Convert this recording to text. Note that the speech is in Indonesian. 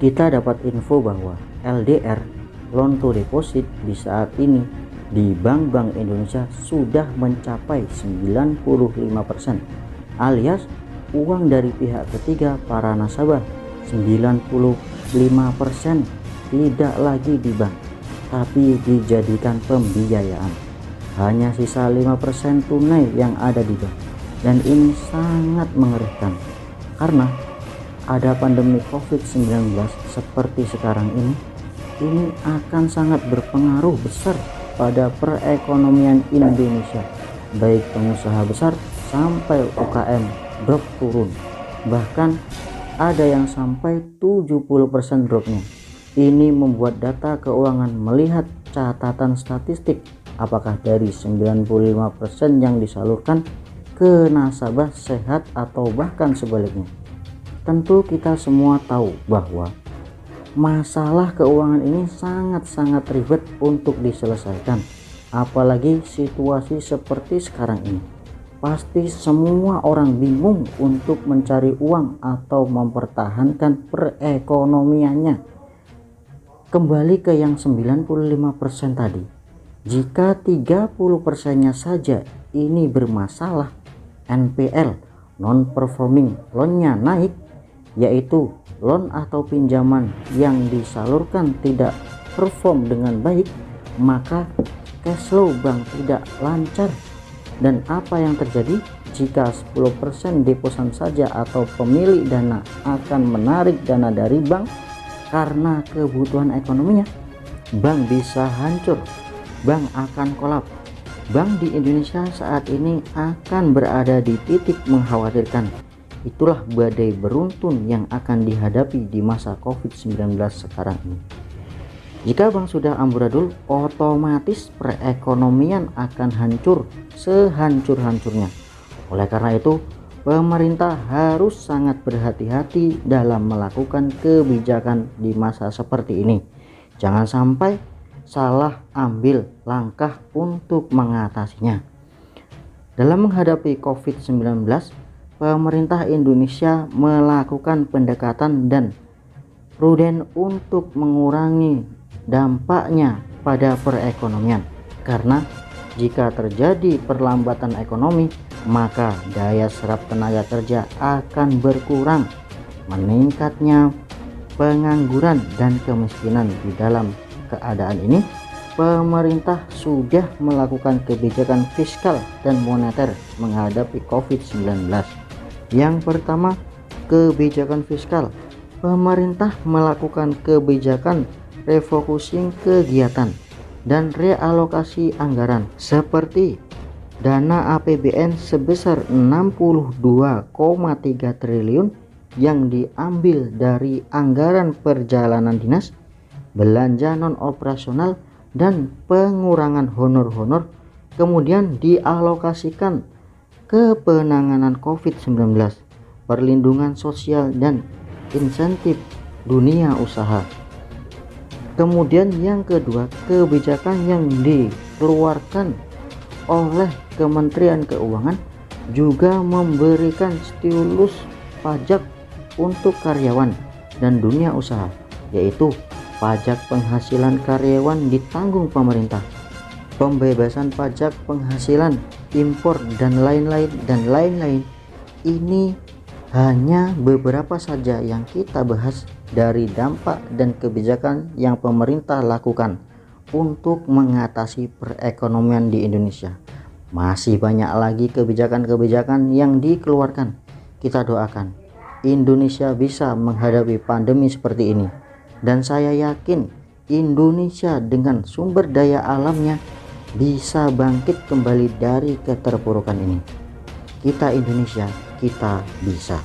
Kita dapat info bahwa LDR loan to deposit di saat ini di bank-bank Indonesia sudah mencapai 95%, alias uang dari pihak ketiga para nasabah 95% tidak lagi di bank tapi dijadikan pembiayaan. Hanya sisa 5% tunai yang ada di bank, dan ini sangat mengerikan karena ada pandemi COVID-19 seperti sekarang ini akan sangat berpengaruh besar pada perekonomian Indonesia, baik pengusaha besar sampai UKM drop turun, bahkan ada yang sampai 70% dropnya. Ini membuat data keuangan melihat catatan statistik apakah dari 95% yang disalurkan ke nasabah sehat atau bahkan sebaliknya. Tentu kita semua tahu bahwa masalah keuangan ini sangat-sangat ribet untuk diselesaikan, apalagi situasi seperti sekarang ini. Pasti semua orang bingung untuk mencari uang atau mempertahankan perekonomiannya. Kembali ke yang 95% tadi, jika 30%-nya saja ini bermasalah, NPL non-performing loan-nya naik, yaitu loan atau pinjaman yang disalurkan tidak perform dengan baik, maka cash flow bank tidak lancar. Dan apa yang terjadi jika 10% deposan saja atau pemilik dana akan menarik dana dari bank karena kebutuhan ekonominya? Bank bisa hancur, bank akan kolaps. Bank di Indonesia saat ini akan berada di titik mengkhawatirkan. Itulah badai beruntun yang akan dihadapi di masa COVID-19 sekarang ini. Jika bank sudah amburadul, otomatis perekonomian akan hancur sehancur-hancurnya. Oleh karena itu, pemerintah harus sangat berhati-hati dalam melakukan kebijakan di masa seperti ini. Jangan sampai salah ambil langkah untuk mengatasinya. Dalam menghadapi COVID-19, pemerintah Indonesia melakukan pendekatan dan prudent untuk mengurangi dampaknya pada perekonomian. Karena jika terjadi perlambatan ekonomi, maka daya serap tenaga kerja akan berkurang, meningkatnya pengangguran dan kemiskinan. Di dalam keadaan ini, pemerintah sudah melakukan kebijakan fiskal dan moneter menghadapi COVID-19. Yang pertama, kebijakan fiskal. Pemerintah melakukan kebijakan refocusing kegiatan dan realokasi anggaran seperti dana APBN sebesar 62,3 triliun yang diambil dari anggaran perjalanan dinas, belanja non-operasional, dan pengurangan honor-honor, kemudian dialokasikan ke penanganan COVID-19, perlindungan sosial, dan insentif dunia usaha. Kemudian yang kedua, kebijakan yang dikeluarkan oleh Kementerian Keuangan juga memberikan stimulus pajak untuk karyawan dan dunia usaha, yaitu pajak penghasilan karyawan ditanggung pemerintah, pembebasan pajak penghasilan impor, dan lain-lain. Ini hanya beberapa saja yang kita bahas dari dampak dan kebijakan yang pemerintah lakukan untuk mengatasi perekonomian di Indonesia. Masih banyak lagi kebijakan-kebijakan yang dikeluarkan. Kita doakan Indonesia bisa menghadapi pandemi seperti ini, dan saya yakin Indonesia dengan sumber daya alamnya bisa bangkit kembali dari keterpurukan ini. Kita Indonesia, kita bisa.